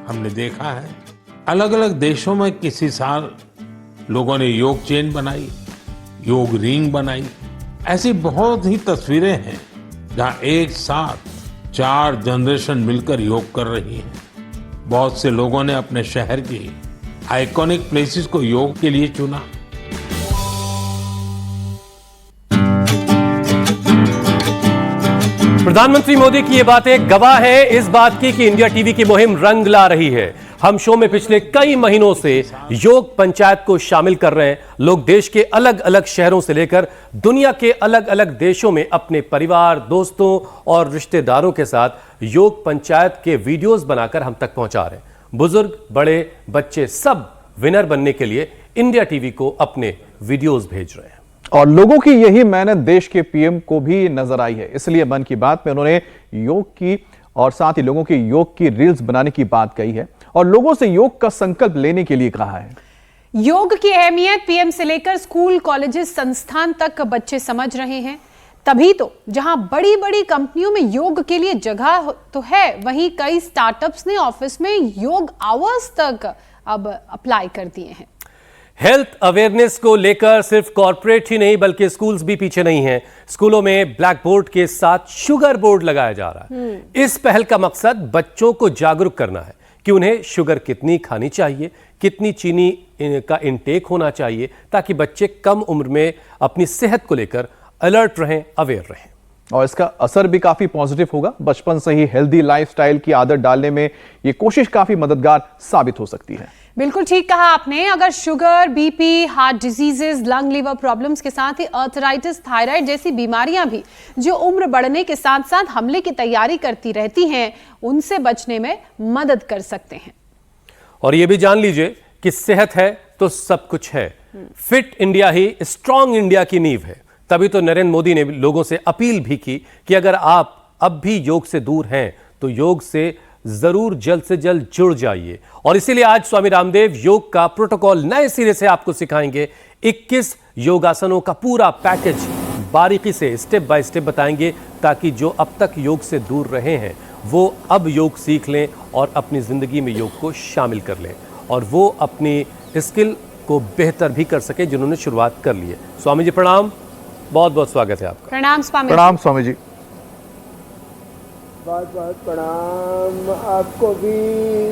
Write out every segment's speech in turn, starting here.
हमने देखा है अलग अलग देशों में किसी साल लोगों ने योग चेन बनाई, योग रिंग बनाई। ऐसी बहुत ही तस्वीरें हैं जहां एक साथ 4 जनरेशन मिलकर योग कर रही हैं। बहुत से लोगों ने अपने शहर की आइकॉनिक प्लेसेस को योग के लिए चुना। प्रधानमंत्री मोदी की ये बातें गवाह है इस बात की कि इंडिया टीवी की मुहिम रंग ला रही है। हम शो में पिछले कई महीनों से योग पंचायत को शामिल कर रहे हैं। लोग देश के अलग अलग शहरों से लेकर दुनिया के अलग अलग देशों में अपने परिवार, दोस्तों और रिश्तेदारों के साथ योग पंचायत के वीडियोस बनाकर हम तक पहुंचा रहे हैं। बुजुर्ग, बड़े, बच्चे सब विनर बनने के लिए इंडिया टीवी को अपने वीडियोस भेज रहे हैं। और लोगों की यही मेहनत देश के पीएम को भी नजर आई है, इसलिए मन की बात में उन्होंने योग की और साथ ही लोगों की योग की रील्स बनाने की बात कही है और लोगों से योग का संकल्प लेने के लिए कहा है। योग की अहमियत पीएम से लेकर स्कूल, कॉलेजेस, संस्थान तक बच्चे समझ रहे हैं। तभी तो जहां बड़ी बड़ी कंपनियों में योग के लिए जगह तो है, वहीं कई स्टार्टअप्स ने ऑफिस में योग आवर्स तक अब अप्लाई कर दिए हैं। हेल्थ अवेयरनेस को लेकर सिर्फ कॉर्पोरेट ही नहीं बल्कि स्कूल्स भी पीछे नहीं हैं। स्कूलों में ब्लैक बोर्ड के साथ शुगर बोर्ड लगाया जा रहा है। इस पहल का मकसद बच्चों को जागरूक करना है कि उन्हें शुगर कितनी खानी चाहिए, कितनी चीनी का इंटेक होना चाहिए, ताकि बच्चे कम उम्र में अपनी सेहत को लेकर अलर्ट रहें, अवेयर रहें। और इसका असर भी काफी पॉजिटिव होगा। बचपन से ही हेल्दी लाइफस्टाइल की आदत डालने में यह कोशिश काफी मददगार साबित हो सकती है। बिल्कुल ठीक कहा आपने। अगर sugar, BP, heart diseases, lung liver problems के साथ ही अर्थराइटिस, थायराइड जैसी बीमारियां भी जो उम्र बढ़ने के साथ साथ हमले की तैयारी करती रहती हैं, उनसे बचने में मदद कर सकते हैं। और यह भी जान लीजिए कि सेहत है तो सब कुछ है। फिट इंडिया ही स्ट्रांग इंडिया की नींव है। तभी तो नरेंद्र मोदी ने लोगों से अपील भी की कि अगर आप अब भी योग से दूर हैं तो योग से जरूर जल्द से जल्द जुड़ जाइए। और इसीलिए आज स्वामी रामदेव योग का प्रोटोकॉल नए सिरे से आपको सिखाएंगे। 21 योगासनों का पूरा पैकेज बारीकी से स्टेप बाय स्टेप बताएंगे, ताकि जो अब तक योग से दूर रहे हैं वो अब योग सीख लें और अपनी जिंदगी में योग को शामिल कर लें, और वो अपनी स्किल को बेहतर भी कर सके जिन्होंने शुरुआत कर ली है। स्वामी जी प्रणाम, बहुत बहुत स्वागत है आपका। प्रणाम स्वामी। प्रणाम स्वामी जी। बहुत बहुत प्रणाम आपको भी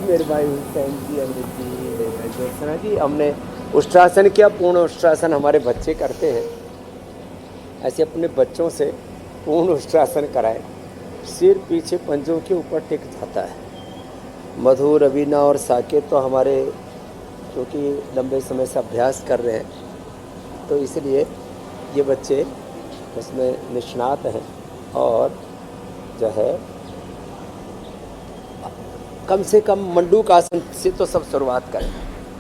मेरे भाई हुसैन जी, अमृत जी, मेरे भाई ज्योत्सना जी। हमने उष्ट्रासन किया, पूर्ण उष्ट्रासन हमारे बच्चे करते हैं। ऐसे अपने बच्चों से पूर्ण उष्ट्रासन कराएं। सिर पीछे पंजों के ऊपर टिक जाता है। मधु, रवीना और साकेत तो हमारे क्योंकि लंबे समय से अभ्यास कर रहे हैं, तो इसलिए ये बच्चे उसमें निष्णात हैं। और जो है कम से कम मंडूकासन से तो सब शुरुआत करें।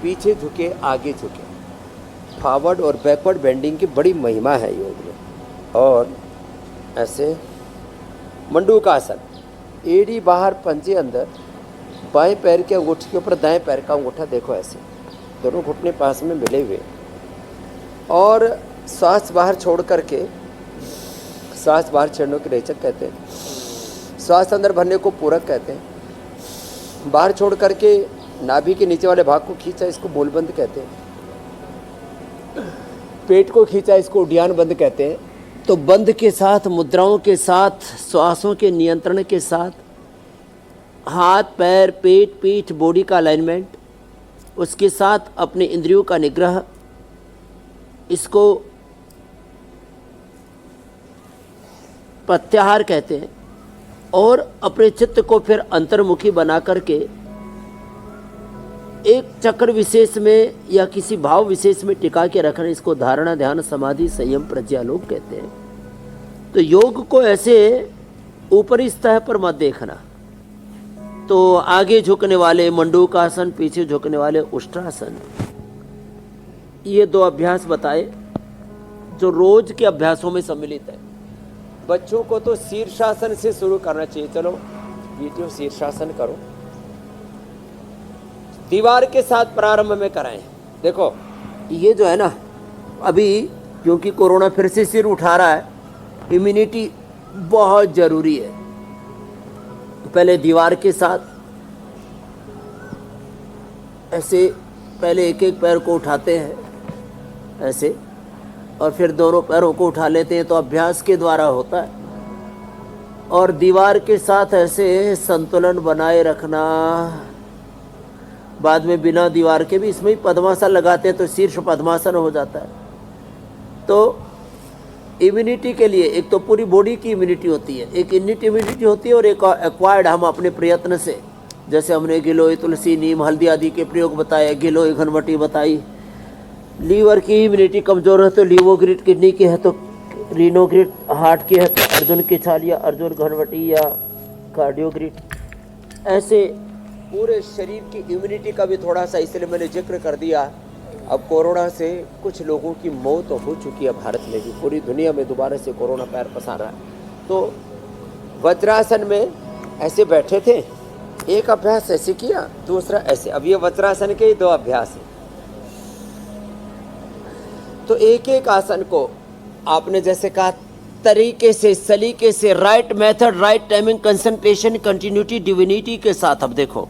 पीछे झुके, आगे झुके। फॉरवर्ड और बैकवर्ड बेंडिंग की बड़ी महिमा है योग में। और ऐसे मंडूकासन, एड़ी बाहर, पंजे अंदर, बाएं पैर के अंगूठे के ऊपर दाएं पैर का अंगूठा देखो ऐसे, दोनों घुटने पास में मिले हुए। और श्वास बाहर छोड़ करके, श्वास बाहर छोड़ने को रेचक कहते हैं, श्वास अंदर भरने को पूरक कहते हैं। बाहर छोड़ करके नाभि के नीचे वाले भाग को खींचा, इसको मूलबंद कहते हैं। पेट को खींचा, इसको उड्डयन बंद कहते हैं। तो बंद के साथ, मुद्राओं के साथ, श्वासों के नियंत्रण के साथ, हाथ, पैर, पेट, पीठ, बॉडी का अलाइनमेंट, उसके साथ अपने इंद्रियों का निग्रह, इसको प्रत्याहार कहते हैं। और अपने चित्त को फिर अंतर्मुखी बना करके एक चक्र विशेष में या किसी भाव विशेष में टिका के रखना, इसको धारणा, ध्यान, समाधि, संयम, प्रज्ञा लोग कहते हैं। तो योग को ऐसे ऊपरी सतह पर मत देखना। तो आगे झुकने वाले मंडूकासन, पीछे झुकने वाले उष्ट्रासन, ये 2 अभ्यास बताए जो रोज के अभ्यासों में सम्मिलित है। बच्चों को तो शीर्षासन से शुरू करना चाहिए। चलो वीडियो शीर्षासन करो, दीवार के साथ प्रारंभ में कराएं। देखो ये जो है ना, अभी क्योंकि कोरोना फिर से सिर उठा रहा है, इम्यूनिटी बहुत जरूरी है। पहले दीवार के साथ ऐसे पहले एक एक पैर को उठाते हैं ऐसे, और फिर दोनों पैरों को उठा लेते हैं, तो अभ्यास के द्वारा होता है। और दीवार के साथ ऐसे संतुलन बनाए रखना। बाद में बिना दीवार के भी इसमें ही पद्मासन लगाते हैं तो शीर्ष पद्मासन हो जाता है। तो इम्यूनिटी के लिए एक तो पूरी बॉडी की इम्यूनिटी होती है, एक इनिट इम्यूनिटी होती है, और एक एक्वायर्ड हम अपने प्रयत्न से, जैसे हमने गिलोय, तुलसी, नीम, हल्दी आदि के प्रयोग बताए, गिलोय घनवटी बताई। लीवर की इम्यूनिटी कमज़ोर है तो लीवोग्रिड, किडनी की है तो रीनोग्रिड, हार्ट की है तो अर्जुन की छाल या अर्जुन घनवटी या कार्डियोग्रिड। ऐसे पूरे शरीर की इम्यूनिटी का भी थोड़ा सा इसलिए मैंने जिक्र कर दिया। अब कोरोना से कुछ लोगों की मौत हो चुकी है भारत में भी, पूरी दुनिया में दोबारा से कोरोना पैर पसार रहा है। तो वज्रासन में ऐसे बैठे थे, एक अभ्यास ऐसे किया, दूसरा ऐसे। अब ये वज्रासन के ही दो अभ्यास हैं। तो एक एक आसन को आपने जैसे कहा तरीके से, सलीके से, right method, right timing, concentration, continuity, divinity के साथ। अब देखो,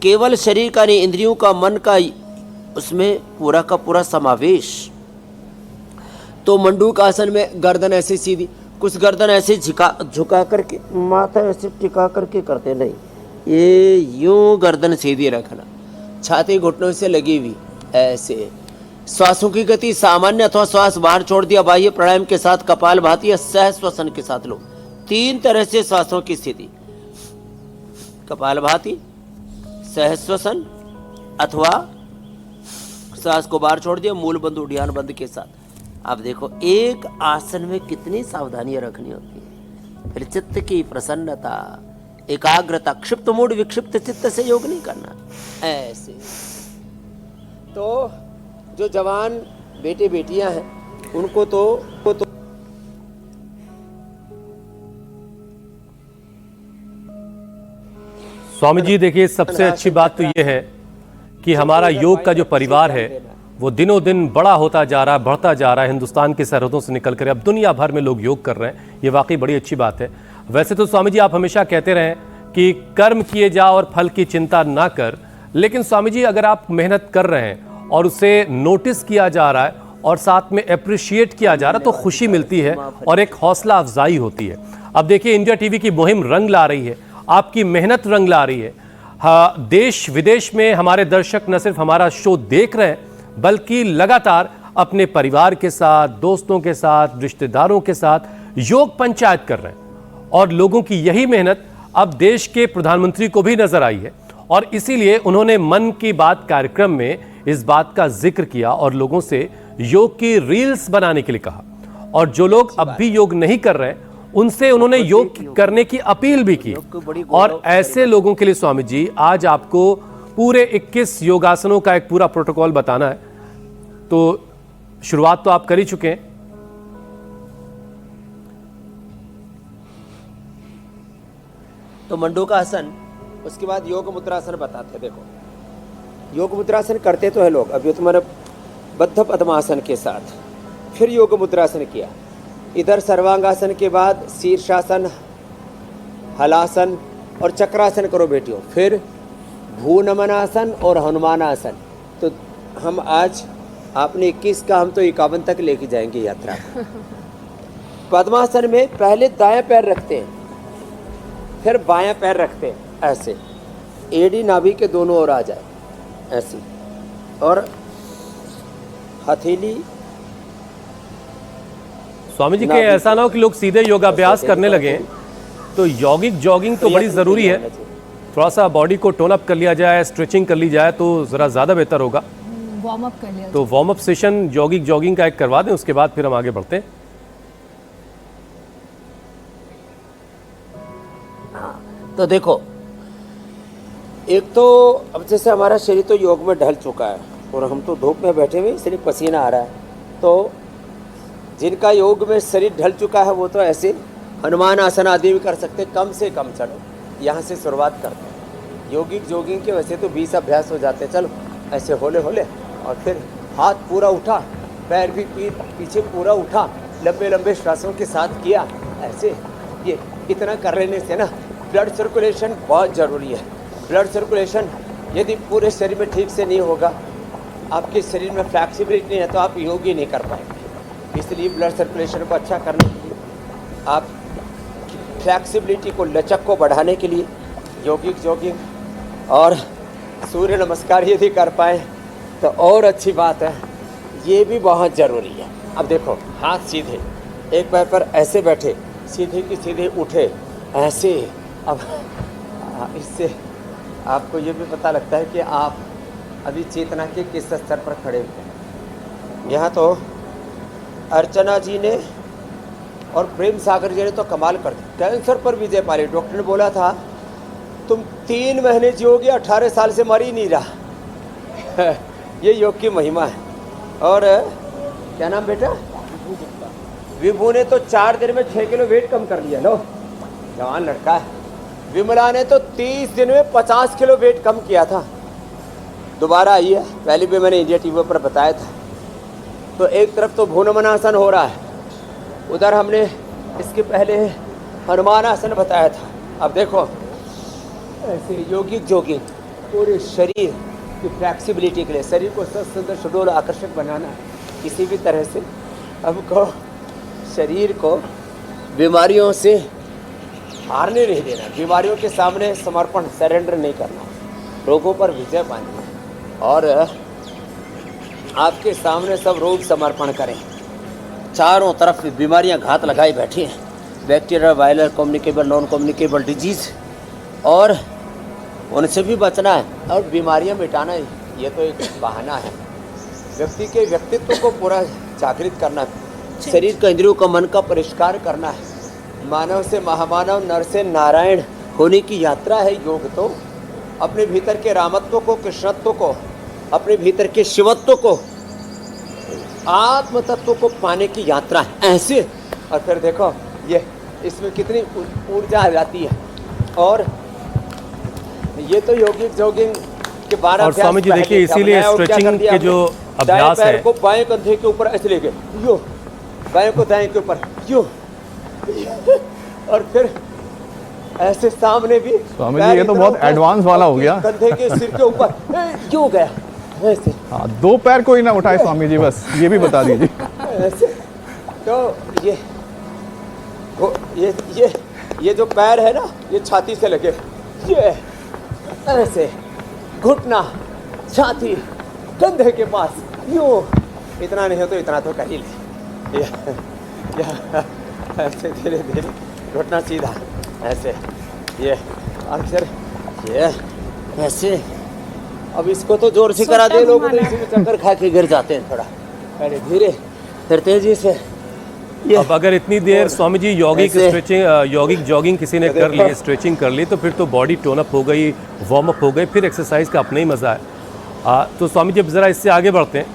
केवल शरीर का नहीं, इंद्रियों का, मन का, उसमें पूरा का पूरा समावेश। तो मंडूक आसन में गर्दन ऐसे सीधी, कुछ गर्दन ऐसे झुका करके, माथा ऐसे टिका करके करते नहीं, ये यूं गर्दन सीधी रखना, छाती घुटनों से लगी हुई ऐसे। श्वासों की गति सामान्य अथवा श्वास बाहर छोड़ दिया बाह्य प्राणायाम के साथ, कपालभाति या सहस्वसन के साथ लो। 3 तरह से श्वासों की स्थिति, कपालभाति, सहस्वसन अथवा श्वास को बाहर छोड़ दिया मूल बंद, उड़ियान बंद के साथ। अब देखो, एक आसन में कितनी सावधानियां रखनी होती है। फिर चित्त की प्रसन्नता, एकाग्रता, क्षिप्त मूड विक्षिप्त चित्त से योग नहीं करना ऐसे। तो जो जवान बेटे बेटियां हैं उनको तो स्वामी जी देखिए, सबसे अच्छी बात तो ये है कि हमारा योग का जो परिवार है वो दिनों दिन बड़ा होता जा रहा है, बढ़ता जा रहा है। हिंदुस्तान की सरहदों से निकल कर अब दुनिया भर में लोग योग कर रहे हैं, ये वाकई बड़ी अच्छी बात है। वैसे तो स्वामी जी आप हमेशा कहते रहे कि कर्म किए जा और फल की चिंता ना कर, लेकिन स्वामी जी अगर आप मेहनत कर रहे हैं और उसे नोटिस किया जा रहा है और साथ में अप्रिशिएट किया जा रहा है तो खुशी मिलती है और एक हौसला अफजाई होती है। अब देखिए, इंडिया टीवी की मुहिम रंग ला रही है, आपकी मेहनत रंग ला रही है। हाँ, देश विदेश में हमारे दर्शक न सिर्फ हमारा शो देख रहे हैं बल्कि लगातार अपने परिवार के साथ, दोस्तों के साथ, रिश्तेदारों के साथ योग पंचायत कर रहे हैं। और लोगों की यही मेहनत अब देश के प्रधानमंत्री को भी नजर आई है और इसीलिए उन्होंने मन की बात कार्यक्रम में इस बात का जिक्र किया और लोगों से योग की रील्स बनाने के लिए कहा। और जो लोग अब भी योग नहीं कर रहे उनसे उन्होंने योग करने की अपील भी की। और ऐसे लोगों के लिए स्वामी जी आज आपको पूरे 21 योगासनों का एक पूरा प्रोटोकॉल बताना है। तो शुरुआत तो आप कर ही चुके हैं। तो मंडूक आसन, उसके बाद योग मुद्रासन बताते हैं। देखो, योग मुद्रासन करते तो है लोग, अभी तुम्हारे बद्ध पद्मासन के साथ, फिर योग मुद्रासन किया, इधर सर्वांगासन के बाद शीर्षासन, हलासन और चक्रासन करो बेटियों, फिर भूनमनासन और हनुमानासन। तो हम आज आपने 21 का, हम तो 51 तक लेके जाएंगे यात्रा। पद्मासन में पहले दायां पैर रखते हैं, फिर बायां पैर रखते हैं ऐसे, एड़ी नाभि के दोनों ओर आ जाए ऐसी, और हथेली। स्वामी जी कहीं ऐसा ना हो कि लोग सीधे योगाभ्यास करने लगे, तो यौगिक जॉगिंग तो बड़ी ज़रूरी है। थोड़ा सा बॉडी को टोन अप कर लिया जाए, स्ट्रेचिंग कर ली जाए तो ज़रा ज़्यादा बेहतर होगा। वार्म अप कर लिया तो वार्म अप सेशन यौगिक जॉगिंग का एक करवा दें, उसके बाद फिर हम आगे बढ़ते हैं। तो देखो, एक तो अब जैसे हमारा शरीर तो योग में ढल चुका है और हम तो धूप में बैठे हुए, इसलिए पसीना आ रहा है। तो जिनका योग में शरीर ढल चुका है वो तो ऐसे हनुमान आसन आदि भी कर सकते, कम से कम चलो, यहाँ से शुरुआत करते हैं। योगिक जॉगिंग के वैसे तो 20 अभ्यास हो जाते हैं, चलो ऐसे होले होले, और फिर हाथ पूरा उठा, पैर भी पीछे पूरा उठा, लंबे लंबे श्वासों के साथ किया ऐसे। ये इतना कर लेने से ना ब्लड सर्कुलेशन बहुत ज़रूरी है। ब्लड सर्कुलेशन यदि पूरे शरीर में ठीक से नहीं होगा, आपके शरीर में फ्लैक्सिबिलिटी नहीं है, तो आप योग ही नहीं कर पाएंगे। इसलिए ब्लड सर्कुलेशन को अच्छा करने के लिए, आप फ्लैक्सिबिलिटी को, लचक को बढ़ाने के लिए जॉगिंग और सूर्य नमस्कार यदि कर पाए तो और अच्छी बात है। ये भी बहुत ज़रूरी है। अब देखो, हाथ सीधे, एक पैर पर ऐसे बैठे, सीधे की सीधे उठे, ऐसे। अब इससे आपको ये भी पता लगता है कि आप अभी चेतना के किस स्तर पर खड़े हुए हैं। यहाँ तो अर्चना जी ने और प्रेम सागर जी ने तो कमाल कर दिया, कैंसर पर विजय पा ली। डॉक्टर ने बोला था तुम 3 महीने जियोगे, 18 साल से मर ही नहीं रहा। ये योग की महिमा है। और क्या नाम बेटा? विभू ने तो 4 दिन में 6 किलो वेट कम कर लिया। लो, जवान लड़का है। विमला ने तो 30 दिन में 50 किलो वेट कम किया था। दोबारा आई है, पहले भी मैंने इंडिया टीवी पर बताया था। तो एक तरफ तो भुवनमनासन हो रहा है, उधर हमने इसके पहले हनुमान आसन बताया था। अब देखो, ऐसे योगिक जोगिंग पूरे शरीर की फ्लैक्सिबिलिटी के लिए, शरीर को सुंदर सुडौल आकर्षक बनाना है किसी भी तरह से। हमको शरीर को बीमारियों से हारने नहीं देना, बीमारियों के सामने समर्पण, सरेंडर नहीं करना, रोगों पर विजय पानी है। और आपके सामने सब रोग समर्पण करें। चारों तरफ बीमारियां घात लगाई बैठी हैं, bacteria, viral, communicable, non communicable disease, और उनसे भी बचना है और बीमारियां मिटाना है। ये तो एक बहाना है। व्यक्ति के व्यक्तित्व को पूरा जागृत करना है, शरीर का, इंद्रियों का, मन का परिष्कार करना है। मानव से महामानव, नर से नारायण होने की यात्रा है योग। तो अपने भीतर के रामत्व को, कृष्णत्व को, अपने भीतर के शिवत्व को, आत्म तत्व को पाने की यात्रा है ऐसे। और फिर देखो, ये इसमें कितनी ऊर्जा आ जाती है। और ये तो योगिक जोगिंग के 12 और स्वामी जी देखिए, इसीलिए स्ट्रेचिंग के जो अभ्यास है, को बाएं कंधे के ऊपर ऐसे लेके यो, बाएं को दाएं के ऊपर यो, और फिर ऐसे सामने भी। स्वामी जी ये तो बहुत एडवांस वाला हो गया। कंधे के सिर के ऊपर क्यों गया ऐसे। हाँ, 2 पैर कोई ना उठाए स्वामी जी, बस ये भी बता दीजिए। ऐसे तो ये जो पैर है ना, ये छाती से लगे, ये ऐसे घुटना, छाती, कंधे के पास यूं। इतना नहीं हो तो इतना तो कर ही ले। ऐसे धीरे धीरे घुटना सीधा, ऐसे ये, और फिर ये ऐसे। अब इसको तो जोर से करा दे, लोग तो इसी में चक्कर खा के गिर जाते हैं। थोड़ा पहले धीरे, फिर तेजी से। अब अगर इतनी देर स्वामी जी यौगिक स्ट्रेचिंग, यौगिक जॉगिंग किसी ने कर ली, स्ट्रेचिंग कर ली, तो फिर तो बॉडी टोन अप हो गई, वार्म अप हो गई, फिर एक्सरसाइज का अपना ही मजा है। तो स्वामी जी जरा इससे आगे बढ़ते हैं।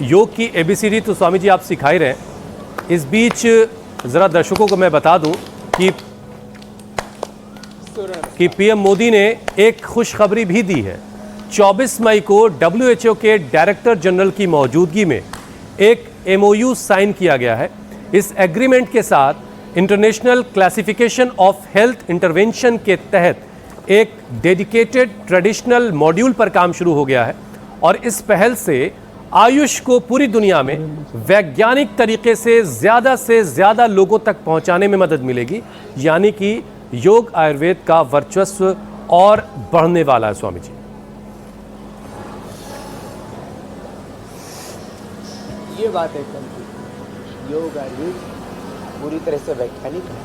योग की ABCD तो स्वामी जी आप सिखा ही रहे हैं। इस बीच जरा दर्शकों को मैं बता दूं कि PM मोदी ने एक खुशखबरी भी दी है। 24 मई को WHO के डायरेक्टर जनरल की मौजूदगी में एक MOU साइन किया गया है। इस एग्रीमेंट के साथ international classification of health intervention के तहत एक डेडिकेटेड ट्रेडिशनल मॉड्यूल पर काम शुरू हो गया है। और इस पहल से आयुष को पूरी दुनिया में वैज्ञानिक तरीके से ज़्यादा लोगों तक पहुंचाने में मदद मिलेगी। यानी कि योग आयुर्वेद का वर्चस्व और बढ़ने वाला है। स्वामी जी, ये बात एकदम ठीक। योग आयुर्वेद पूरी तरह से वैज्ञानिक है,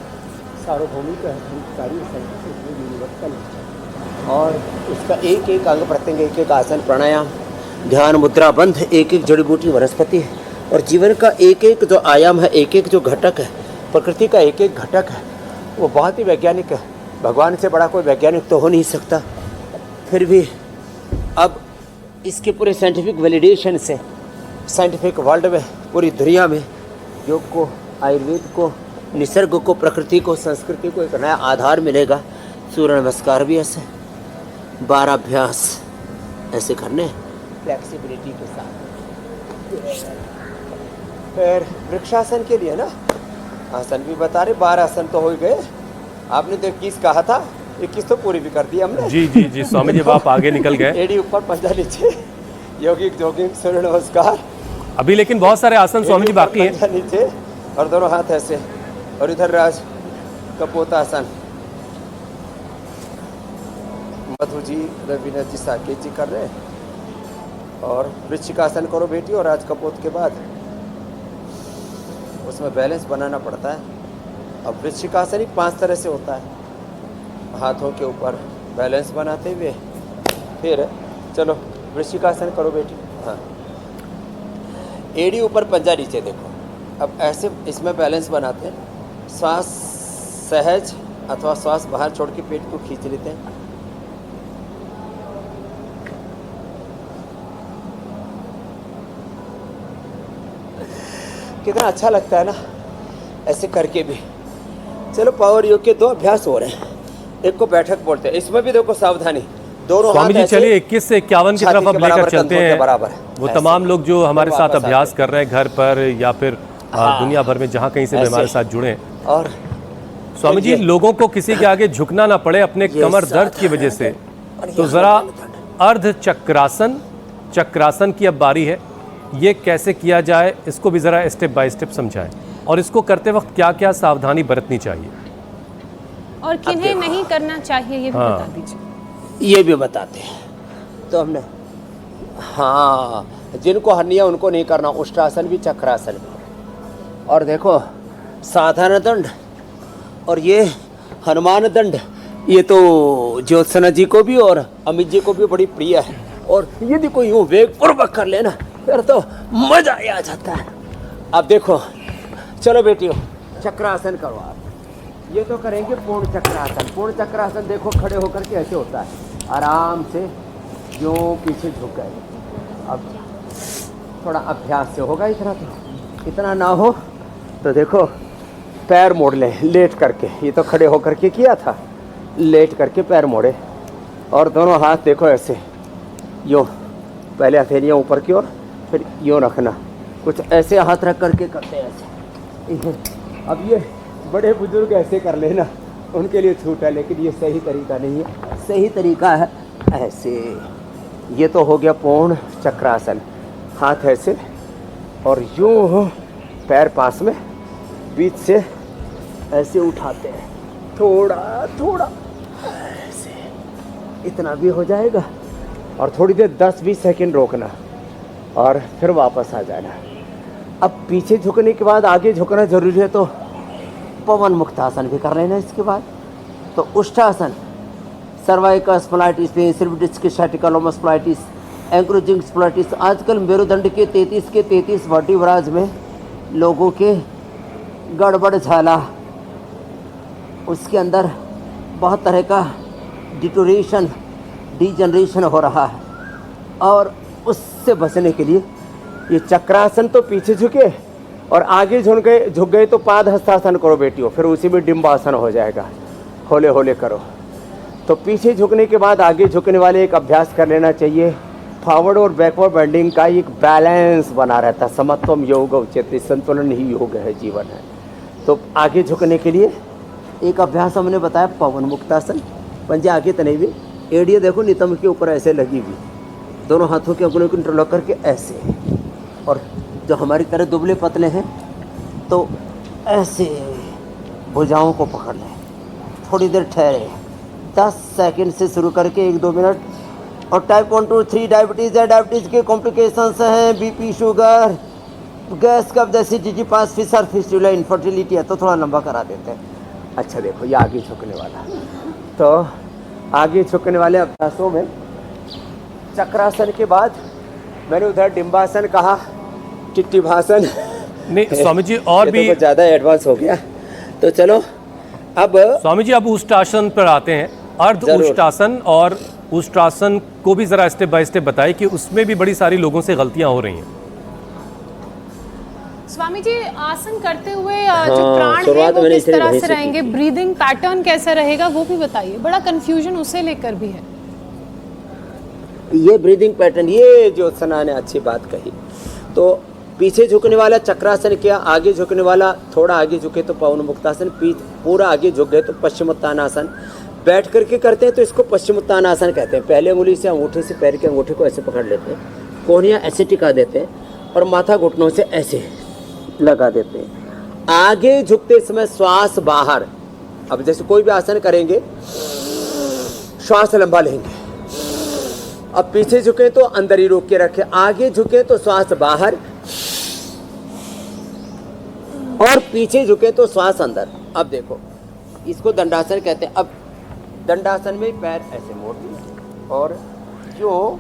सार्वभौमिक है, कार्य यूनिवर्सल है। और उसका एक एक अंग प्रत्यंग, एक एक आसन, प्राणायाम, ध्यान, मुद्रा, बंध, एक एक जड़ी बूटी, वनस्पति है। और जीवन का एक एक जो आयाम है, एक एक जो घटक है, प्रकृति का एक एक घटक है, वो बहुत ही वैज्ञानिक है। भगवान से बड़ा कोई वैज्ञानिक तो हो नहीं सकता। फिर भी अब इसके पूरे साइंटिफिक वैलिडेशन से साइंटिफिक वर्ल्ड में, पूरी दुनिया में योग को, आयुर्वेद को, निसर्ग को, प्रकृति को, संस्कृति को एक नया आधार मिलेगा। सूर्य नमस्कार भी ऐसे 12 अभ्यास ऐसे करने फ्लेक्सिबिलिटी के साथ। फिर वृक्षासन के लिए ना आसन भी बता रहे, 12 आसन तो हो गए। आपने तो 21 कहा था, 21 तो पूरी भी कर दी हमने। जी जी जी स्वामी जी, अब आप आगे निकल गए। एड़ी ऊपर पंजा नीचे, योगिक जोगिंग सूर्य नमस्कार। अभी लेकिन बहुत सारे आसन स्वामी जी एड़ी ऊपर, बाकी हैं। पंजा नीचे और दोनों हाथ ऐसे, और इधर राज कपोतासन। मधु जी, रवीना जी, साकेत जी कर रहे हैं। और वृश्चिकासन करो बेटी, और राज कपोत के बाद उसमें बैलेंस बनाना पड़ता है। अब वृश्चिकासन ही 5 तरह से होता है। हाथों के ऊपर बैलेंस बनाते हुए फिर चलो वृश्चिकासन करो बेटी। हाँ, एड़ी ऊपर पंजा नीचे देखो। अब ऐसे इसमें बैलेंस बनाते हैं। श्वास सहज अथवा श्वास बाहर छोड़ के पेट को खींच लेते हैं। कितना अच्छा लगता है ना ऐसे करके भी। चलो पावर योग के 2 अभ्यास हो रहे हैं। एक को बैठक बोलते हैं, इसमें भी देखो सावधानी, दोनों स्वामी हाथ जी ऐसे चलिए 21 से 51 की छाती तरफ अब के लेकर बराबर, चलते कंधों के हैं। बराबर। वो ऐसे। तमाम लोग जो हमारे फिर साथ वापस अभ्यास आते कर रहे हैं घर पर या फिर दुनिया भर में जहाँ कहीं से भी ऐसे। हमारे साथ जुड़े हैं। और स्वामी जी, ये- लोगों को किसी के आगे झुकना ना पड़े अपने ये कमर दर्द की वजह से, तो जरा अर्ध चक्रासन, चक्रासन की अब बारी है। ये कैसे किया जाए इसको भी जरा स्टेप बाय स्टेप समझाएं, और इसको करते वक्त क्या क्या सावधानी बरतनी चाहिए। और किन्हें नहीं करना चाहिए ये भी हाँ। बता दीजिए। ये भी बताते हैं तो हमने। हाँ, जिनको हर्निया उनको नहीं करना, उष्ट्रासन भी चक्रासन भी। और देखो साधारण दंड और ये हनुमान दंड, ये तो ज्योत्सना जी को भी और अमित जी को भी बड़ी प्रिय है। और यदि कोई यूँ वेग पूर्वक कर लेना फिर तो मजा ही आ जाता है। अब देखो, चलो बेटियों चक्रासन करो आप। ये तो करेंगे पूर्ण चक्रासन। पूर्ण चक्रासन देखो खड़े होकर के ऐसे होता है, आराम से जो पीछे झुक गए। अब थोड़ा अभ्यास से होगा, इतना ना हो तो देखो पैर मोड़ लें लेट करके। ये तो खड़े होकर के किया था, लेट करके पैर मोड़े और दोनों हाथ देखो ऐसे यूँ, पहले हथेलियाँ ऊपर की ओर, फिर यूँ रखना। कुछ ऐसे हाथ रख करके करते हैं ऐसे। अब ये बड़े बुजुर्ग ऐसे कर लेना, उनके लिए छूट है, लेकिन ये सही तरीका नहीं है। सही तरीका है ऐसे। ये तो हो गया पूर्ण चक्रासन। हाथ ऐसे और यूँ पैर पास में, बीच से ऐसे उठाते हैं, थोड़ा थोड़ा ऐसे, इतना भी हो जाएगा। और थोड़ी देर 10-20 सेकंड रोकना और फिर वापस आ जाना। अब पीछे झुकने के बाद आगे झुकना जरूरी है, तो पवन मुक्तासन भी कर लेना। इसके बाद तो उष्ट्रासन, सर्वाइकल स्प्लाइटिस, सिर्फ स्प्लाइटिस, एंक्रोजिंग स्प्लाइटिस। आजकल मेरुदंड के 33 वर्टिब्राज में लोगों के गड़बड़ झाला, उसके अंदर बहुत तरह का डिटोरेशन, डिजनरेशन हो रहा है। और उससे बचने के लिए ये चक्रासन तो पीछे झुके और आगे झुक गए तो पाद हस्तासन करो बेटियों, फिर उसी में डिम्बासन हो जाएगा। होले होले करो। तो पीछे झुकने के बाद आगे झुकने वाले एक अभ्यास कर लेना चाहिए। फॉरवर्ड और बैकवर्ड बेंडिंग का एक बैलेंस बना रहता है। समत्वम योग उच्यते, संतुलन ही योग है, जीवन है। तो आगे झुकने के लिए एक अभ्यास हमने बताया पवन मुक्तासन। पंजे आगे तो नहीं भी, एड़ियाँ देखो नितंब के ऊपर ऐसे लगी हुई, दोनों हाथों के अंगुलियों को इंटरलॉक करके ऐसे। और जो हमारी तरह दुबले पतले हैं तो ऐसे भुजाओं को पकड़ लें, थोड़ी देर ठहरे, 10 सेकंड से शुरू करके 1-2 मिनट। और टाइप 1, 2, 3 डायबिटीज़ है, डायबिटीज़ के कॉम्प्लिकेशंस हैं, बीपी, शुगर, गैस, कब्ज, एसिडिटी, पास फिशर, फिस्टुला, इनफर्टिलिटी है तो थोड़ा लंबा करा देते हैं। अच्छा देखो ये आगे झुकने वाला, तो आगे झुकने वाले अभ्यासों में चक्रासन के बाद मैंने उधर डिम्बासन कहा, टिट्टी भाषण। नहीं स्वामी जी, और भी तो ज़्यादा एडवांस हो गया, तो चलो अब स्वामी जी अब उष्ट्रासन पर आते हैं। अर्ध जरूर। उष्ट्रासन, और उष्ट्रासन को भी जरा स्टेप बाय स्टेप बताइए कि उसमें भी बड़ी सारी लोगों से गलतियां हो रही हैं। स्वामी जी आसन करते हुए जो प्राण है शुरुआत वो मैंने किस इसलिए तरह वहीं से से की रहेंगे, ब्रीदिंग पैटर्न कैसा रहेगा वो भी बताइए। बड़ा कंफ्यूजन उसे लेकर भी है। ये ब्रीदिंग पैटर्न, ये जो सना ने अच्छी बात कही। तो पीछे झुकने वाला चक्रासन किया, आगे झुकने वाला थोड़ा आगे झुके तो पवन मुक्तासन, पूरा आगे झुक गए तो पश्चिमोत्तानासन, बैठ करके करते हैं तो इसको पश्चिमोत्तानासन कहते हैं। पहले उंगली से अंगूठे से पैर के अंगूठे को ऐसे पकड़ लेते हैं, कोहनियाँ ऐसे टिका देते हैं और माथा घुटनों से ऐसे लगा देते हैं। आगे झुकते समय श्वास बाहर। अब जैसे कोई भी आसन करेंगे, श्वास लंबा लेंगे। अब पीछे झुके तो अंदर ही रोक के रखें, आगे झुके तो श्वास बाहर और पीछे झुके तो श्वास अंदर। अब देखो, इसको दंडासन कहते हैं। अब दंडासन में पैर ऐसे मोड़ दिए और जो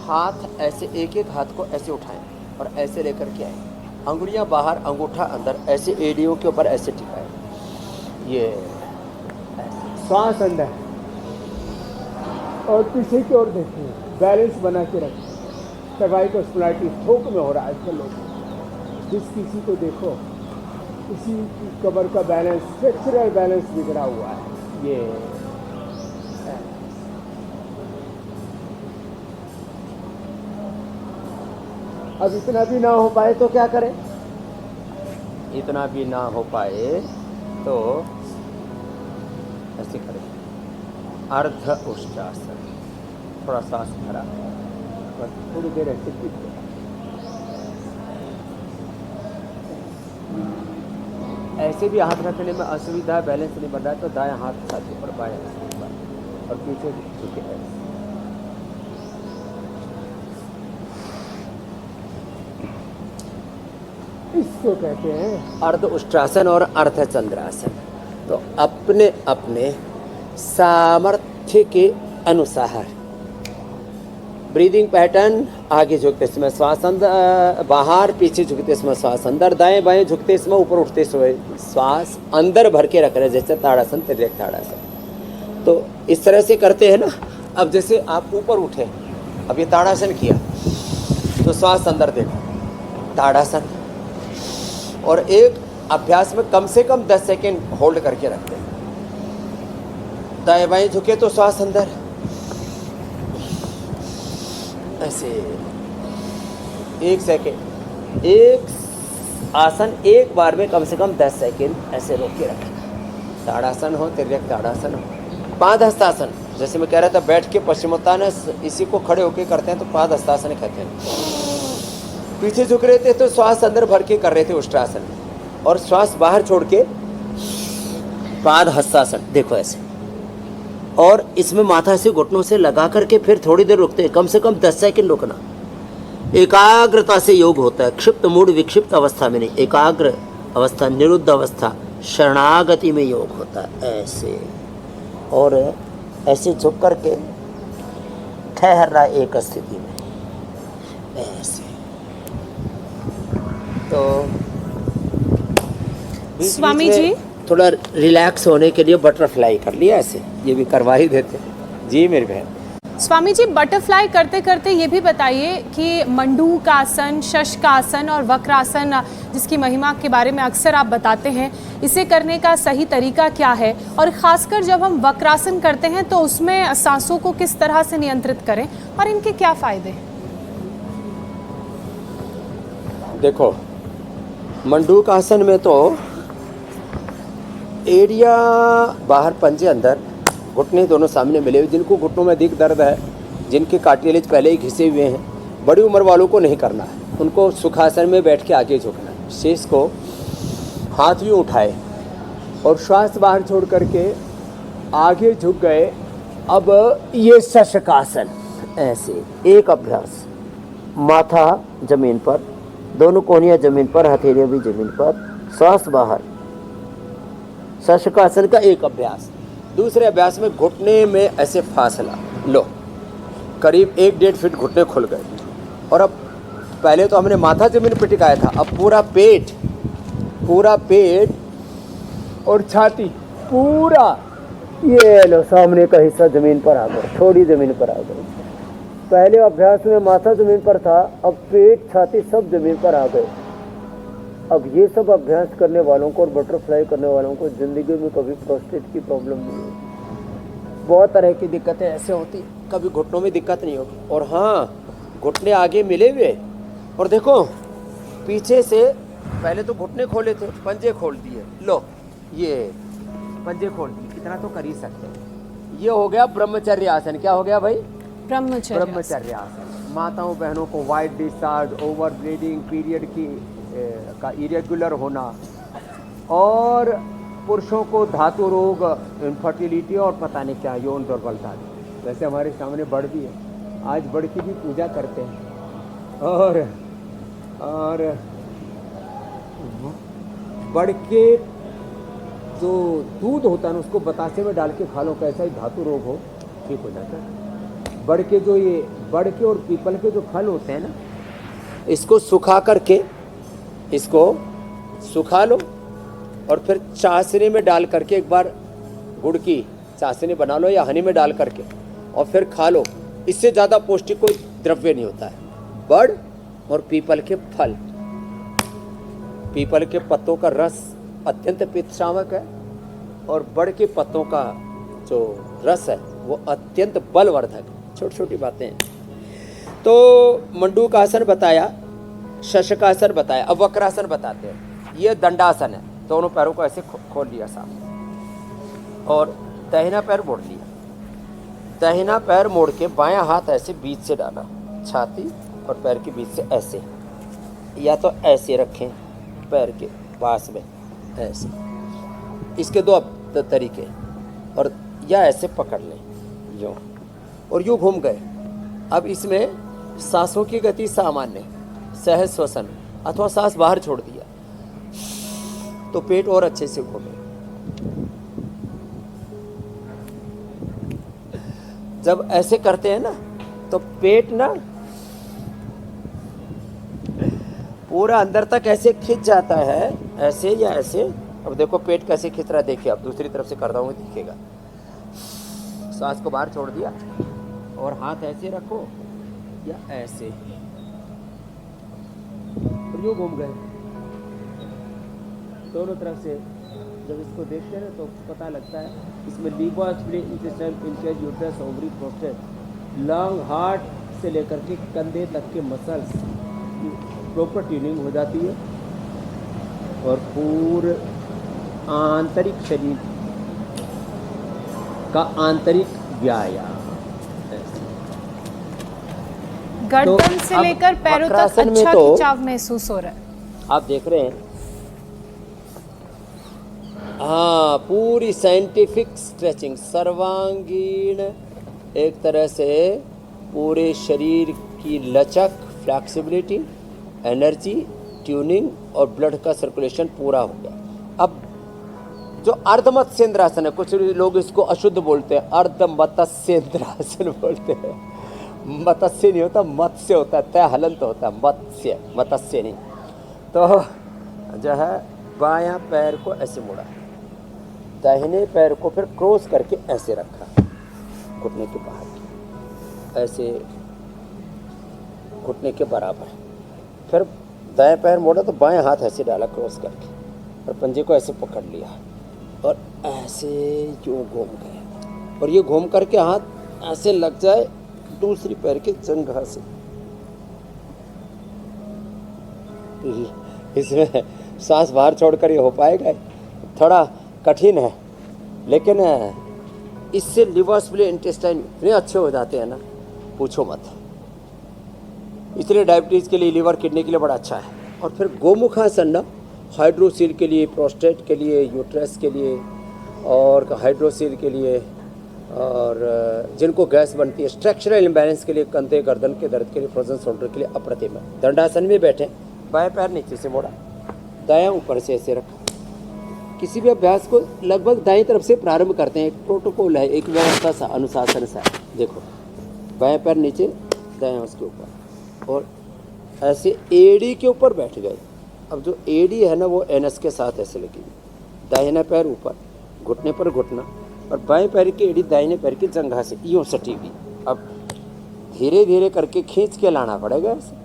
हाथ ऐसे एक एक हाथ को ऐसे उठाएं और ऐसे लेकर के आए, अंगुलियां बाहर, अंगूठा अंदर, ऐसे एड़ियों के ऊपर ऐसे टिकाए। ये श्वास अंदर और पीछे की ओर देखिए, बैलेंस बना के रखें। सर्वाइकल स्प्लाइटिस थोक में हो रहा है आजकल लोग। जिस किसी को देखो, इसी की कमर का बैलेंस, स्ट्रक्चरल बैलेंस बिगड़ा हुआ है। ये अब इतना भी ना हो पाए तो क्या करें? इतना भी ना हो पाए तो ऐसे करें, अर्ध उष्ट्रासन। थोड़ा सांस भरा और थोड़ी देर ऐसे टिक गया। ऐसे भी हाथ रखने में असुविधा, बैलेंस नहीं बन रहा है तो दाएं हाथ छाती पर, बाएं हाथ पर और पीछे झुके ऐसे। इसको कहते हैं अर्ध उष्ट्रासन और अर्ध चंद्रासन। तो अपने अपने सामर्थ्य के अनुसार ब्रीदिंग पैटर्न, आगे झुकते समय श्वास अंदर बाहर, पीछे झुकते समय श्वास अंदर, दाएं बाएं झुकते समय, ऊपर उठते समय श्वास अंदर भर के रख रहे हैं, जैसे ताड़ासन, तिर्यक ताड़ासन। तो इस तरह से करते हैं ना। अब जैसे आप ऊपर उठे, अब ये ताड़ासन किया तो श्वास अंदर देखो, ताड़ासन। और एक अभ्यास में कम से कम 10 सेकेंड होल्ड करके रखते हैं। दाएं बाएं झुके तो श्वास अंदर, ऐसे 1 सेकेंड, एक आसन एक बार में कम से कम 10 सेकेंड ऐसे रोक के रखें। ताड़ासन हो, तिर्यक ताड़ासन हो, पादहस्तासन, जैसे मैं कह रहा था बैठ के पश्चिमोत्तानासन, इसी को खड़े होके करते हैं तो पादहस्तासन कहते हैं। पीछे झुक रहे थे तो श्वास अंदर भर के कर रहे थे उष्ट्रासन, और श्वास बाहर छोड़ के पादहस्तासन, देखो ऐसे। और इसमें माथा से घुटनों से लगा करके फिर थोड़ी देर रुकते हैं, कम से कम 10 सेकंड रुकना। एकाग्रता से योग होता है, क्षिप्त मूड विक्षिप्त अवस्था में नहीं, एकाग्र अवस्था, निरुद्ध अवस्था, शरणागति में योग होता है ऐसे। और ऐसे झुक करके ठहर रहा एक स्थिति में ऐसे। तो स्वामी जी, थोड़ा रिलैक्स होने के लिए बटरफ्लाई कर लिया ऐसे, ये भी करवा ही देते हैं। जी मेरी बहन। स्वामी जी, बटरफ्लाई करते करते ये भी बताइए कि मंडूकासन, शशकासन और वक्रासन, जिसकी महिमा के बारे में अक्सर आप बताते हैं, इसे करने का सही तरीका क्या है? और ख़ासकर जब हम वक्रासन करते हैं तो उसमें सांसों को किस तरह से नियंत्रित करें और इनके क्या फ़ायदे हैं? देखो, मंडूकासन में तो एड़िया बाहर, पंजे अंदर, घुटने दोनों सामने मिले हुए। जिनको घुटनों में अधिक दर्द है, जिनके कार्टिलेज पहले ही घिसे हुए हैं, बड़ी उम्र वालों को नहीं करना है, उनको सुखासन में बैठ के आगे झुकना है। शेष को हाथ भी उठाए और श्वास बाहर छोड़ करके आगे झुक गए। अब ये शशकासन, ऐसे एक अभ्यास, माथा जमीन पर, दोनों कोहनियाँ जमीन पर, हथेलियाँ भी जमीन पर, श्वास बाहर, शशकासन का एक अभ्यास। दूसरे अभ्यास में घुटने में ऐसे फासला लो, करीब 1-1.5 फीट घुटने खुल गए। और अब पहले तो हमने माथा जमीन पर टिकाया था, अब पूरा पेट और छाती पूरा, ये लो सामने का हिस्सा जमीन पर आ गया, थोड़ी जमीन पर आ गई। पहले अभ्यास में माथा जमीन पर था, अब पेट छाती सब जमीन पर आ गए। अब ये सब अभ्यास करने वालों को और बटरफ्लाई करने वालों को ज़िंदगी में कभी प्रोस्टेट की प्रॉब्लम नहीं होगी। बहुत तरह की दिक्कतें ऐसे होती, कभी घुटनों में दिक्कत नहीं होगी। और हाँ, घुटने आगे मिले हुए, और देखो पीछे से पहले तो घुटने खोले थे, पंजे खोल दिए, लो ये पंजे खोल दिए, इतना तो कर ही सकते हैं। ये हो गया ब्रह्मचर्य आसन। क्या हो गया भाई? ब्रह्मचर्य ब्रह्मचर्य आसन। माताओं बहनों को white discharge, over bleeding period का इरेगुलर होना, और पुरुषों को धातु रोग, इनफर्टिलिटी और पता नहीं क्या यौन दुर्बलता। वैसे हमारे सामने बड़ भी है, आज बड़ की भी पूजा करते हैं। और बड़ के जो दूध होता है ना उसको बतासे में डाल के खा लो, कैसा ही धातु रोग हो ठीक हो जाता है। बड़ के जो ये बड़ के और पीपल के जो फल होते हैं ना, इसको सुखा करके, इसको सुखा लो और फिर चाशनी में डाल करके, एक बार गुड़ की चाशनी बना लो या हनी में डाल करके और फिर खा लो। इससे ज़्यादा पौष्टिक कोई द्रव्य नहीं होता है। बड़ और पीपल के फल, पीपल के पत्तों का रस अत्यंत पित्तशामक है और बड़ के पत्तों का जो रस है वो अत्यंत बलवर्धक है। छोटी छोटी बातें हैं। तो मंडूकासन बताया, शशकासन बताया, अब वक्रासन बताते हैं। ये दंडासन है। दोनों पैरों को ऐसे खोल लिया सामने और दाहिना पैर मोड़ लिया। दाहिना पैर मोड़ के बायां हाथ ऐसे बीच से डाला, छाती और पैर के बीच से ऐसे, या तो ऐसे रखें पैर के पास में ऐसे, इसके दो तरीके, और या ऐसे पकड़ लें यूँ और यूँ घूम गए। अब इसमें सांसों की गति सामान्य, सहज श्वसन अथवा सांस बाहर छोड़ दिया तो पेट और अच्छे से घूमे। जब ऐसे करते हैं ना तो पेट ना पूरा अंदर तक ऐसे खिंच जाता है, ऐसे या ऐसे। अब देखो पेट कैसे खिंच रहा है, देखिए। अब दूसरी तरफ से करता हूँ दिखेगा। सांस को बाहर छोड़ दिया और हाथ ऐसे रखो या ऐसे, और यूँ घूम गए दोनों तरफ से। जब इसको देखते हैं ना तो पता लगता है इसमें liver, spleen, intestine, pancreas, uterus, ovary, prostate, lung, heart से लेकर के कंधे तक के मसल्स की प्रॉपर ट्यूनिंग हो जाती है और पूरे आंतरिक शरीर का आंतरिक व्यायाम। गर्दन तो से अब लेकर पैरों तक वक्रासन में अच्छा तो खिंचाव महसूस हो रहा है। आप देख रहे हैं, हाँ, पूरी साइंटिफिक स्ट्रेचिंग, सर्वांगीण, एक तरह से पूरे शरीर की लचक, फ्लेक्सिबिलिटी, एनर्जी, ट्यूनिंग और ब्लड का सर्कुलेशन पूरा हो गया। अब जो अर्धमत्स्येंद्रासन है, कुछ लोग इसको अशुद्ध बोलते हैं, अर्धमत्स्येंद्रासन बोलते हैं। मत्स्य नहीं होता, मत्स्य होता है, तय हलंत होता है, मत्स्य, मत्स्य नहीं। तो जो है बायां पैर को ऐसे मोड़ा, दाहिने पैर को फिर क्रॉस करके ऐसे रखा, घुटने के बाहर ऐसे, घुटने के बराबर। फिर दाएं पैर मोड़ा तो बाएं हाथ ऐसे डाला क्रॉस करके और पंजे को ऐसे पकड़ लिया और ऐसे यूँ घूम गए। और ये घूम करके हाथ ऐसे लग जाए दूसरी पैर के जंघा से। इसमें सांस बाहर छोड़कर ये हो पाएगा, थोड़ा कठिन है, लेकिन इससे लिवर, स्प्लीन, इंटेस्टाइन इतने अच्छे हो जाते हैं ना, पूछो मत। इसलिए डायबिटीज़ के लिए, लिवर, किडनी के लिए बड़ा अच्छा है। और फिर गोमुखासन ना, हाइड्रोसील के लिए, प्रोस्टेट के लिए, यूट्रस के लिए और हाइड्रोसील के लिए, और जिनको गैस बनती है, स्ट्रक्चरल इम्बैलेंस के लिए, कंधे गर्दन के दर्द के लिए, फ्रोजन शोल्डर के लिए अप्रतिम है। दंडासन में बैठे, बाएं पैर नीचे से मोड़ा, दायां ऊपर से ऐसे रखा। किसी भी अभ्यास को लगभग दाईं तरफ से प्रारंभ करते हैं। एक प्रोटोकॉल है, एक व्यवस्था सा, अनुशासन सा। देखो, बाएं पैर नीचे, दायां उसके ऊपर, और ऐसे एड़ी के ऊपर बैठ गए। अब जो एड़ी है ना वो एनस के साथ ऐसे लगी, दाहिना पैर ऊपर, घुटने पर घुटना, और बाएं पैर की एड़ी दाहिने पैर की जंघा से यूँ सटी हुई। अब धीरे धीरे करके खींच के लाना पड़ेगा ऐसे।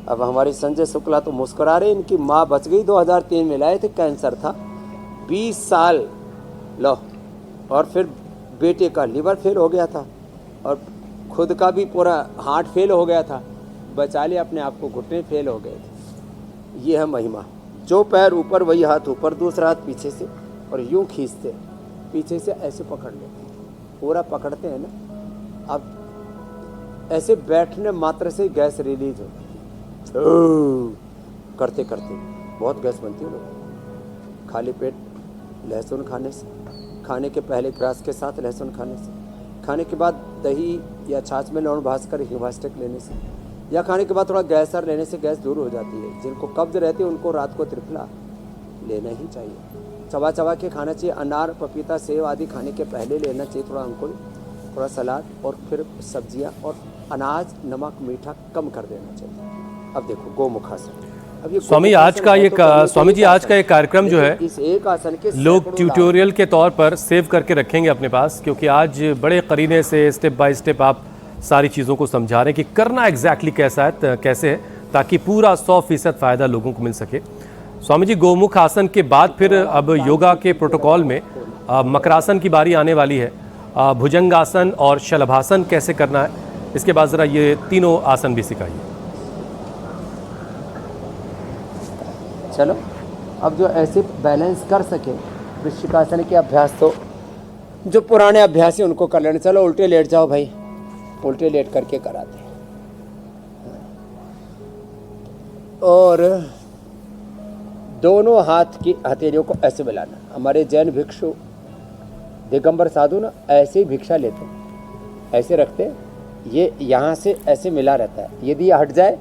अब हमारी संजय शुक्ला तो मुस्कुरा रहे, इनकी माँ बच गई। 2003 में लाए थे, कैंसर था, 20 साल लो, और फिर बेटे का लिवर फेल हो गया था और खुद का भी पूरा हार्ट फेल हो गया था, बचा लिया अपने आप को, घुटने फेल हो गए थे। ये है महिमा। जो पैर ऊपर वही हाथ ऊपर, दूसरा हाथ पीछे से, और यूँ खींचते पीछे से ऐसे पकड़ लेते हैं, पूरा पकड़ते हैं ना। अब ऐसे बैठने मात्र से गैस रिलीज होती है, करते करते बहुत गैस बनती है लोग। खाली पेट लहसुन खाने से, खाने के पहले ग्रास के साथ लहसुन खाने से, खाने के बाद दही या छाछ में लौंग भाज कर हिंगवास्टिक लेने से, या खाने के बाद थोड़ा गैसर लेने से गैस दूर हो जाती है। जिनको कब्ज रहती है उनको रात को त्रिफला लेना ही चाहिए। चबा चबा के खाना चाहिए। अनार, पपीता, सेब आदि खाने के पहले लेना चाहिए। थोड़ा अंकुर, थोड़ा सलाद और फिर सब्जियां और अनाज, नमक, मीठा कम कर देना चाहिए। अब देखो गोमुखासन। अब ये स्वामी आज का ये स्वामी जी आज का ये कार्यक्रम जो है इस एक आसन के लोग सैकड़ों ट्यूटोरियल के तौर पर सेव करके रखेंगे अपने पास, क्योंकि आज बड़े करीने से स्टेप बाय स्टेप आप सारी चीज़ों को समझा रहे हैं कि करना एग्जैक्टली कैसा है, कैसे है, ताकि पूरा 100% फ़ायदा लोगों को मिल सके। स्वामी जी, गोमुख आसन के बाद फिर अब योगा के प्रोटोकॉल में मकरासन की बारी आने वाली है। भुजंगासन और शलभासन कैसे करना है, इसके बाद ज़रा ये तीनों आसन भी सिखाइए। चलो, अब जो ऐसे बैलेंस कर सके वृश्चिकासन के अभ्यास तो जो पुराने अभ्यास है उनको कर लेना। चलो उल्टे लेट जाओ भाई, उल्टे लेट करके कराते हैं। और दोनों हाथ की हथेलियों को ऐसे मिलाना। हमारे जैन भिक्षु दिगंबर साधु ना ऐसे ही भिक्षा लेते हैं, ऐसे रखते हैं, ये यहाँ से ऐसे मिला रहता है। यदि ये हट जाए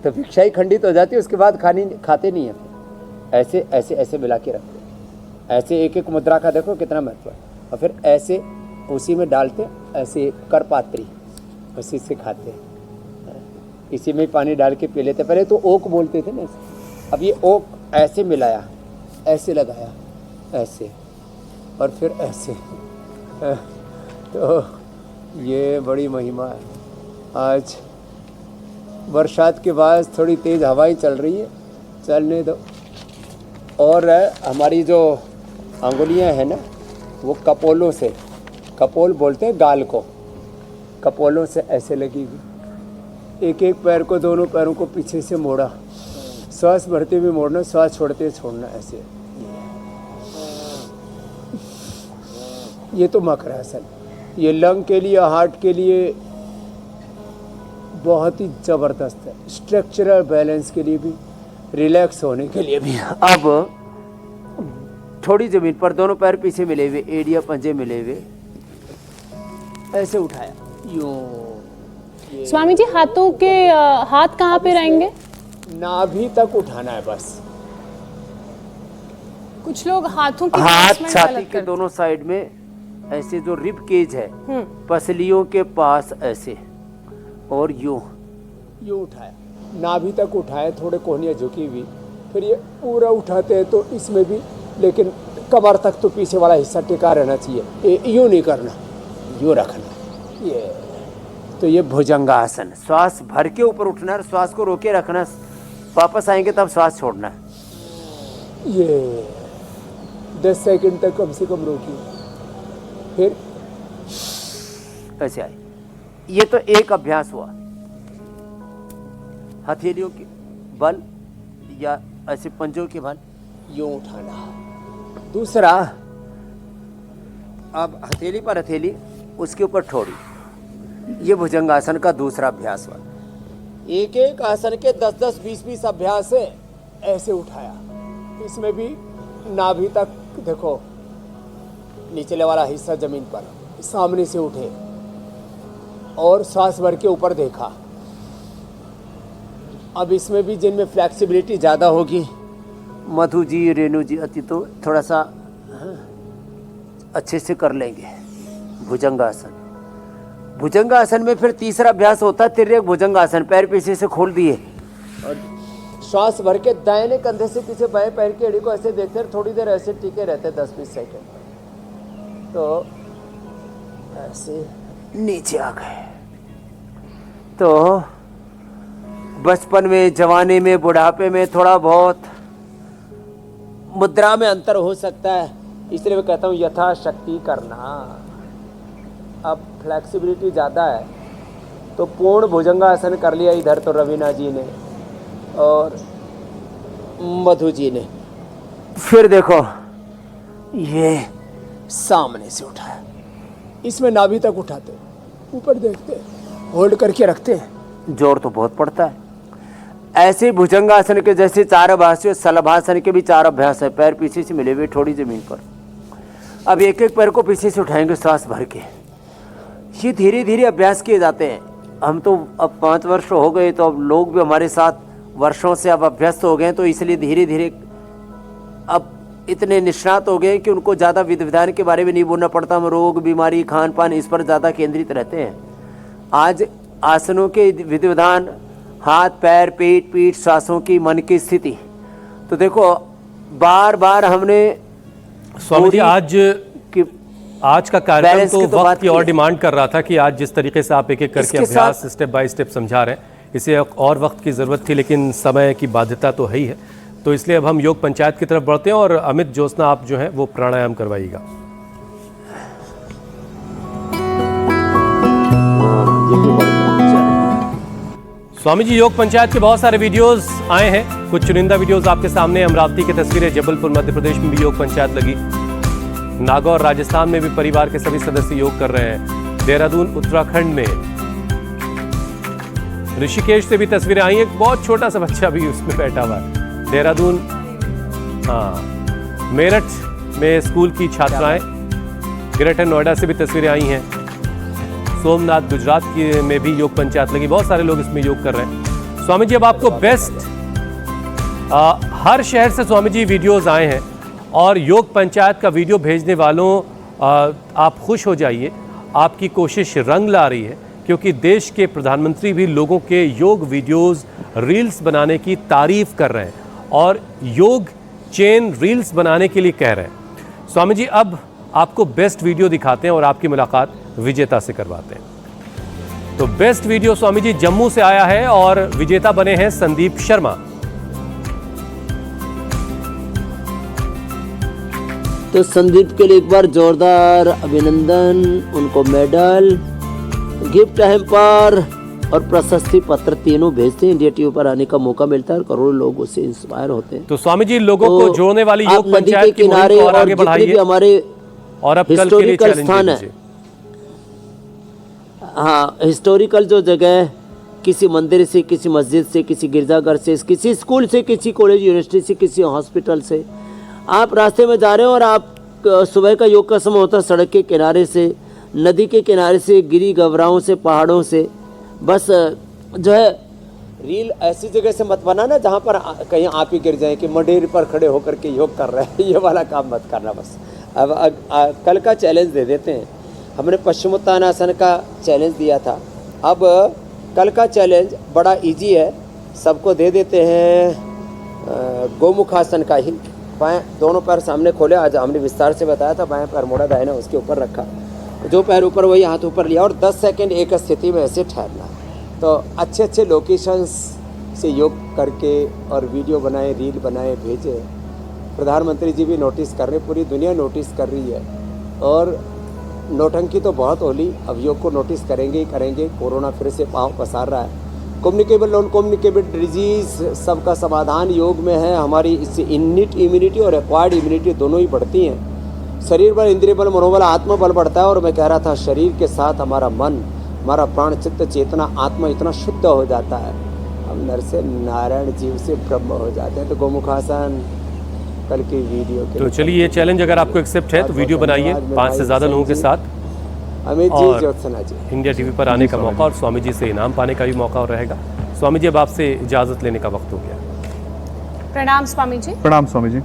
तो भिक्षा ही खंडित हो जाती है, उसके बाद खाते नहीं है। ऐसे ऐसे ऐसे मिला के रखते हैं। ऐसे एक एक मुद्रा का देखो कितना महत्व है। और फिर ऐसे उसी में डालते, ऐसे करपात्री उसी से खाते हैं, इसी में पानी डाल के पी लेते। पहले तो ओक बोलते थे ना, अब ये ओक ऐसे मिलाया, ऐसे लगाया, ऐसे और फिर ऐसे। तो ये बड़ी महिमा है। आज बरसात के बाद थोड़ी तेज़ हवाएं चल रही है, चलने दो। और हमारी जो अंगुलियां हैं ना, वो कपोलों से, कपोल बोलते हैं गाल को, कपोलों से ऐसे लगी हुई। एक एक पैर को, दोनों पैरों को पीछे से मोड़ा, श्वास भरते हुए मोड़ना, श्वास छोड़ते हुए छोड़ना, ऐसे। ये तो मकरासन, ये लंग के लिए, हार्ट के लिए बहुत ही ज़बरदस्त है। स्ट्रक्चरल बैलेंस के लिए भी, रिलैक्स होने के लिए भी। अब थोड़ी जमीन पर दोनों पैर पीछे मिले हुए, एड़िया पंजे मिले हुए, ऐसे उठाया यूं। स्वामी जी, हाथों के हाथ कहाँ पे रहेंगे? नाभि तक उठाना है बस। कुछ लोग हाथों की हाथ placement छाती गलत के करते दोनों साइड में, ऐसे जो रिब केज है पसलियों के पास ऐसे, और यूं यूं उठाया, नाभि तक उठाए, थोड़े कोहनियाँ झुकी हुई। फिर ये पूरा उठाते हैं तो इसमें भी, लेकिन कमर तक तो पीछे वाला हिस्सा टिका रहना चाहिए। यूं नहीं करना, यूं रखना। ये तो ये भुजंगासन, श्वास भर के ऊपर उठना है, श्वास को रोके रखना, वापस आएंगे तब श्वास छोड़ना है। ये 10 सेकंड तक कम से कम रोकिए, फिर ऐसे आए। ये तो एक अभ्यास हुआ, हथेलियों के बल या ऐसे पंजों के बल यूं उठाना। दूसरा, अब हथेली पर हथेली, उसके ऊपर ठोड़ी, ये भुजंगासन का दूसरा अभ्यास हुआ। एक एक आसन के 10-10, 20-20 अभ्यास है। ऐसे उठाया, इसमें भी नाभि तक देखो, निचले वाला हिस्सा जमीन पर, सामने से उठे और सांस भर के ऊपर देखा। अब इसमें भी जिनमें फ्लेक्सिबिलिटी ज़्यादा होगी, मधु जी, रेणु जी, अति तो थोड़ा सा अच्छे से कर लेंगे भुजंगासन। भुजंगासन में फिर तीसरा अभ्यास होता है तिर्यक भुजंगासन। पैर पीछे से खोल दिए और श्वास भर के दाहिने कंधे से पीछे बाएं पैर की एड़ी को ऐसे देखते हैं, थोड़ी देर ऐसे टिके रहते 10-20 सेकंड। तो ऐसे नीचे आ गए। तो बचपन में, जवानी में, बुढ़ापे में थोड़ा बहुत मुद्रा में अंतर हो सकता है, इसलिए मैं कहता हूँ यथाशक्ति करना। अब फ्लेक्सिबिलिटी ज़्यादा है तो पूर्ण भुजंगासन कर लिया इधर तो रवीना जी ने और मधु जी ने। फिर देखो ये सामने से उठाया, इसमें नाभि तक उठाते, ऊपर देखते, होल्ड करके रखते, जोर तो बहुत पड़ता है। ऐसे भुजंगासन के जैसे 4 अभ्यास, शलभासन के भी 4 अभ्यास है। पैर पीछे से मिले हुए थोड़ी जमीन पर। अब एक एक पैर को पीछे से उठाएंगे सांस भर के। ये धीरे धीरे अभ्यास किए जाते हैं। हम तो अब 5 वर्ष हो गए, तो अब लोग भी हमारे साथ वर्षों से अब अभ्यस्त हो गए, तो इसलिए धीरे धीरे अब इतने निष्णात हो गए कि उनको ज़्यादा विधि विधान के बारे में नहीं बोलना पड़ता। हम रोग, बीमारी, खान पान इस पर ज़्यादा केंद्रित रहते हैं। आज आसनों के विधि विधान, हाथ पैर, पेट, पीठ, सांसों की, मन की स्थिति, तो देखो बार बार हमने स्वामी जी आज का कार्यक्रम तो वक्त की और डिमांड कर रहा था कि आज जिस तरीके से आप एक एक करके अभ्यास स्टेप बाय स्टेप समझा रहे हैं, इसे और वक्त की ज़रूरत थी, लेकिन समय की बाध्यता तो है ही है। तो इसलिए अब हम योग पंचायत की तरफ बढ़ते हैं और अमित ज्योत्सना आप जो है वो प्राणायाम करवाइएगा। स्वामी जी, योग पंचायत के बहुत सारे वीडियोस आए हैं। कुछ चुनिंदा वीडियोस आपके सामने। अमरावती की तस्वीरें, जबलपुर मध्य प्रदेश में भी योग पंचायत लगी। नागौर राजस्थान में भी परिवार के सभी सदस्य योग कर रहे हैं। देहरादून उत्तराखंड में, ऋषिकेश से भी तस्वीरें आई हैं। एक बहुत छोटा सा बच्चा भी उसमें बैठा हुआ है। देहरादून, हाँ, मेरठ में स्कूल की छात्राएं, ग्रेटर नोएडा से भी तस्वीरें आई हैं। सोमनाथ गुजरात की में भी योग पंचायत लगी। बहुत सारे लोग इसमें योग कर रहे हैं। स्वामी जी, अब आपको बेस्ट हर शहर से स्वामी जी वीडियोस आए हैं और योग पंचायत का वीडियो भेजने वालों आप खुश हो जाइए। आपकी कोशिश रंग ला रही है, क्योंकि देश के प्रधानमंत्री भी लोगों के योग वीडियोस, रील्स बनाने की तारीफ कर रहे हैं और योग चेन रील्स बनाने के लिए कह रहे हैं। स्वामी जी, अब आपको बेस्ट वीडियो दिखाते हैं और आपकी मुलाकात विजेता से करवाते हैं। तो बेस्ट वीडियो स्वामी जी जम्मू से आया है और विजेता बने हैं संदीप शर्मा। तो संदीप के लिए एक बार जोरदार अभिनंदन। उनको मेडल, गिफ्ट हैम्पर और प्रशस्ति पत्र तीनों भेजते हैं। इंडिया टीवी पर आने का मौका मिलता है और करोड़ों लोग उससे इंस्पायर होते हैं। तो स्वामी जी, लोगों को जोड़ने वाली योग पंचायत की मुहिम को और आगे बढ़ाइए हमारे और अब कल के लिए स्थान है। हाँ, हिस्टोरिकल जो जगह, किसी मंदिर से, किसी मस्जिद से, किसी गिरजाघर से, किसी स्कूल से, किसी कॉलेज यूनिवर्सिटी से, किसी हॉस्पिटल से आप रास्ते में जा रहे हो और आप सुबह का योग का समय होता है, सड़क के किनारे से, नदी के किनारे से, गिरी गवराओं से, पहाड़ों से, बस जो है रील ऐसी जगह से मत बनाना जहाँ पर कहीं आप ही गिर जाए कि मंडेर पर खड़े होकर के योग कर रहे हैं। ये वाला काम मत करना। बस अब कल का चैलेंज दे देते हैं। हमने पश्चिमोत्तानासन का चैलेंज दिया था, अब कल का चैलेंज बड़ा इजी है, सबको दे देते हैं। गोमुखासन का ही, बाएं दोनों पैर सामने खोले। आज हमने विस्तार से बताया था। बाएं पैर मोड़ा, दाहिना उसके ऊपर रखा, जो पैर ऊपर वही हाथ ऊपर लिया और 10 सेकंड एक स्थिति में ऐसे ठहरना। तो अच्छे अच्छे लोकेशंस से योग करके और वीडियो बनाए, रील बनाए, भेजे। प्रधानमंत्री जी भी नोटिस कर रहे, पूरी दुनिया नोटिस कर रही है। और नौटंकी तो बहुत होली, अब योग को नोटिस करेंगे ही करेंगे। कोरोना फिर से पाँव पसार रहा है। कम्युनिकेबल, नॉन कम्युनिकेबल डिजीज़ सबका समाधान योग में है। हमारी इससे इनिट इम्यूनिटी और एक्वायर्ड इम्यूनिटी दोनों ही बढ़ती हैं। शरीर बल, इंद्रिय बल, मनोबल, आत्मा बल बढ़ता है। और मैं कह रहा था, शरीर के साथ हमारा मन, हमारा प्राण, चित्त, चेतना, आत्मा इतना शुद्ध हो जाता है, हम नर से नारायण, जीव से ब्रह्म हो जाते हैं। तो गोमुखासन कल की वीडियो के तो चलिए, ये चैलेंज अगर आपको एक्सेप्ट है तो वीडियो बनाइए 5 से ज़्यादा लोगों के साथ। अमित जी, ज्योत्सना जी, इंडिया टीवी पर आने का मौका और स्वामी जी से इनाम पाने का भी मौका और रहेगा। स्वामी जी, अब आपसे इजाजत लेने का वक्त हो गया। प्रणाम स्वामी जी। प्रणाम स्वामी जी।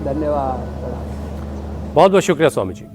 धन्यवाद। बहुत बहुत शुक्रिया स्वामी जी।